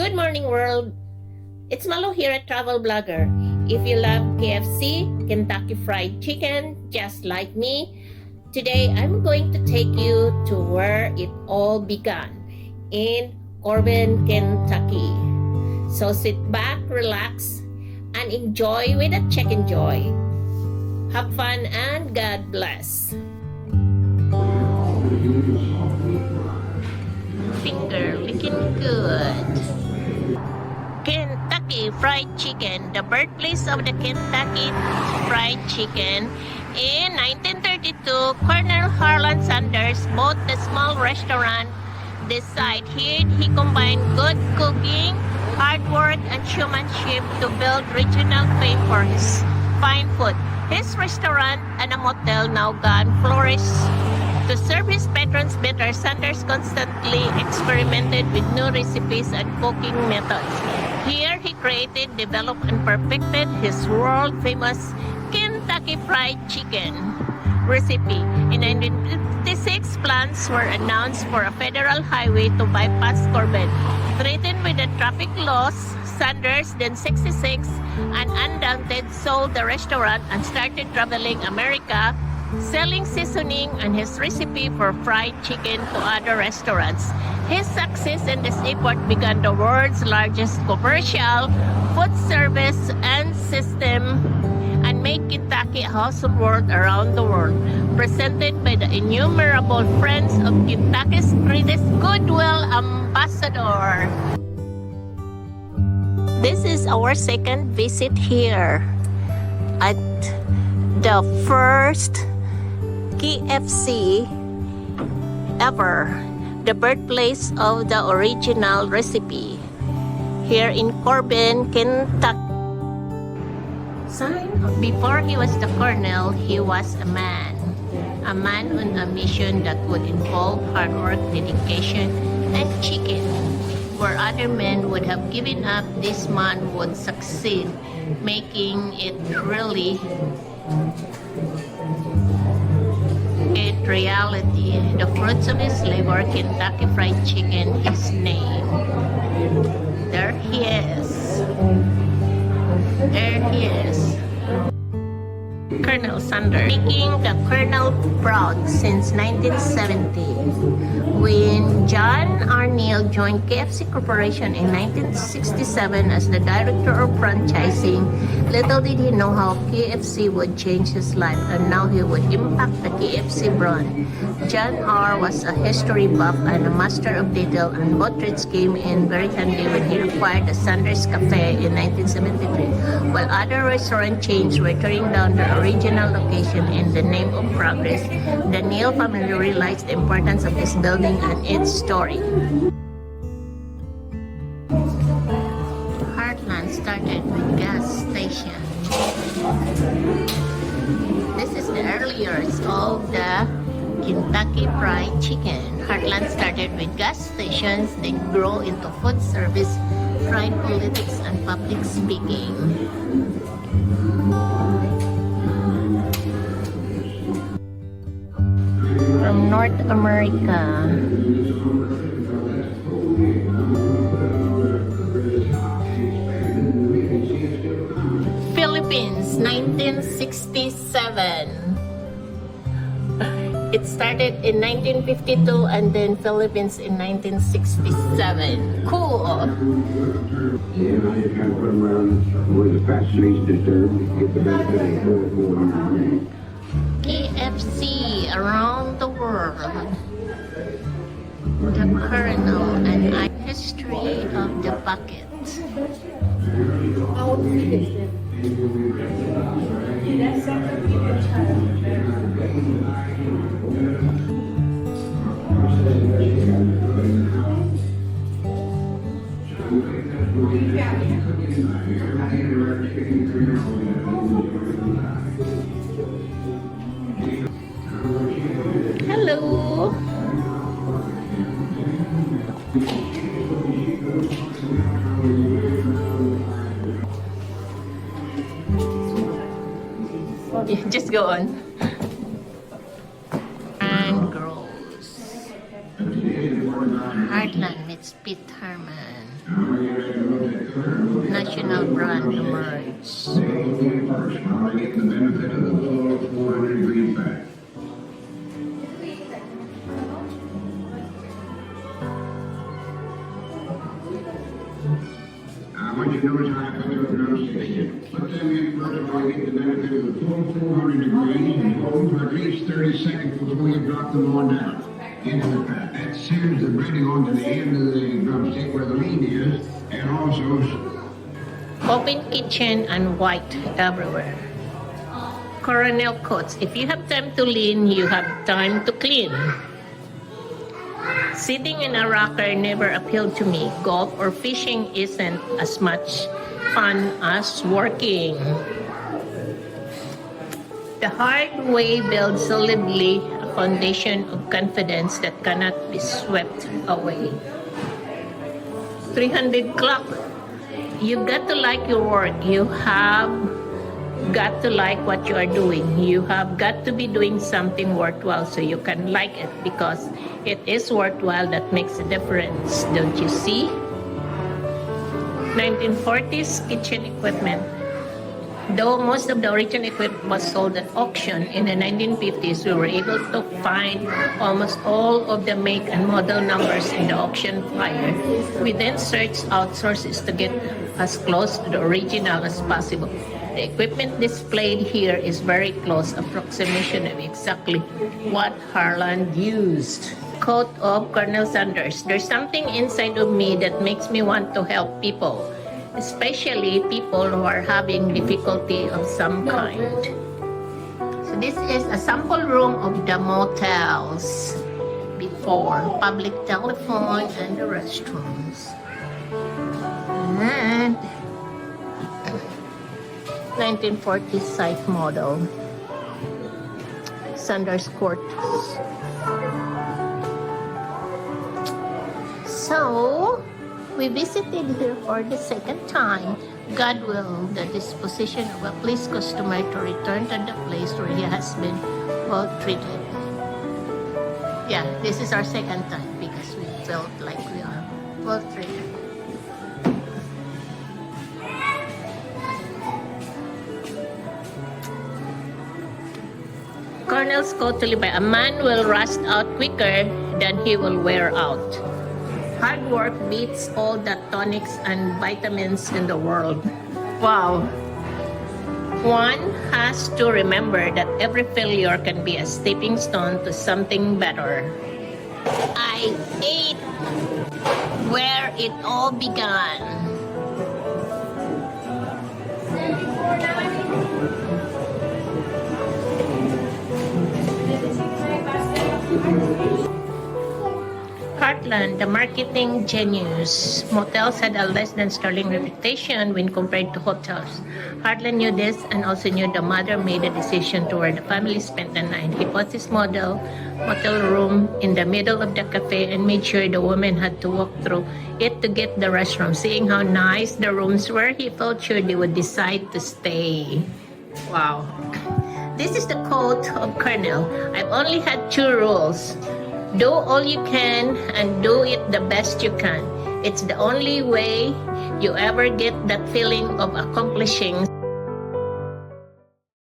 Good morning, world. It's Malo here at Travel Blogger. If you love KFC, Kentucky Fried Chicken, just like me, today I'm going to take you to where it all began, in Corbin, Kentucky. So sit back, relax, and enjoy with a chicken joy. Have fun and God bless. Finger looking good. Kentucky Fried Chicken, the birthplace of the Kentucky Fried Chicken. In 1932, Colonel Harland Sanders bought the small restaurant. This site here, he combined good cooking, hard work, and showmanship to build regional fame for his fine food. His restaurant and a motel now gone flourished. To serve his patrons better, Sanders constantly experimented with new recipes and cooking methods. Here, he created, developed, and perfected his world-famous Kentucky Fried Chicken recipe. In 1956, plans were announced for a federal highway to bypass Corbin. Threatened with the traffic laws, Sanders, then 66, and undaunted, sold the restaurant and started traveling America, selling seasoning and his recipe for fried chicken to other restaurants. His success in this effort began the world's largest commercial food service and system and made Kentucky a household word around the world, presented by the innumerable friends of Kentucky's greatest goodwill ambassador. This is our second visit here at the first KFC ever, the birthplace of the original recipe, here in Corbin, Kentucky. Before he was the colonel, he was a man on a mission that would involve hard work, dedication, and chicken. Where other men would have given up, this man would succeed, making it really a reality. The fruits of his labor, Kentucky Fried Chicken, is named. There he is. There he is. Colonel Sanders, making the colonel proud since 1970. When John R. Neal joined KFC Corporation in 1967 as the director of franchising, little did he know how KFC would change his life, and now he would impact the KFC brand. John R. was a history buff and a master of detail, and both traits came in very handy when he acquired the Sanders Café in 1973. While other restaurant chains were tearing down their original location in the name of progress, the Neal family realized the importance of this building and its story. Harland started with gas station. This is the earliest of the Kentucky Fried Chicken. Harland started with gas stations, then grew into food service, fried politics, and public speaking. From North America. Philippines, 1967. It started in 1952 and then Philippines in 1967. Cool. Yeah, I just kind of put them around where the fat meat's disturbed. Get the best of it. KFC around the world. The kernel and history of the bucket. Hello. Yeah, just go on. And grows. Harland it's Pete Herman. National brand emerge. They get the benefit of the full 400-degree pack. I want you to notice how I put the drumsticks. Put them in first while you get the benefit of the full 400 degrees and hold for at least 30 seconds before you drop them on down into the pack. That sears the breading onto the end of the drumstick where the lean is, and also Open kitchen and white everywhere. Coronel coats. If you have time to lean, you have time to clean. Sitting in a rocker never appealed to me. Golf or fishing isn't as much fun as working. The hard way builds solidly a foundation of confidence that cannot be swept away. 300 clock. You got to like your work. You have got to like what you are doing. You have got to be doing something worthwhile so you can like it, because it is worthwhile that makes a difference, don't you see? 1940s kitchen equipment. Though most of the original equipment was sold at auction, in the 1950s we were able to find almost all of the make and model numbers in the auction flyer. We then searched out sources to get as close to the original as possible. The equipment displayed here is very close approximation of exactly what Harland used. Quote of Colonel Sanders: "There's something inside of me that makes me want to help people, especially people who are having difficulty of some kind." So this is a sample room of the motels before, public telephone and the restrooms. And 1940s site model, Sanders Court. So we visited here for the second time. God will the disposition of a police customer to return to the place where he has been well treated. Yeah, this is our second time because we felt like we are well treated. Colonel's coat to live by. A man will rust out quicker than he will wear out. Hard work beats all the tonics and vitamins in the world. Wow. One has to remember that every failure can be a stepping stone to something better. I ate where it all began. Harland, the marketing genius. Motels had a less than sterling reputation when compared to hotels. Harland knew this and also knew the mother made a decision to where the family spent the night. He put his motel room in the middle of the cafe and made sure the woman had to walk through it to get the restroom. Seeing how nice the rooms were, he felt sure they would decide to stay. Wow. This is the quote of Colonel. I've only had 2 rules. Do all you can and do it the best you can. It's the only way you ever get that feeling of accomplishing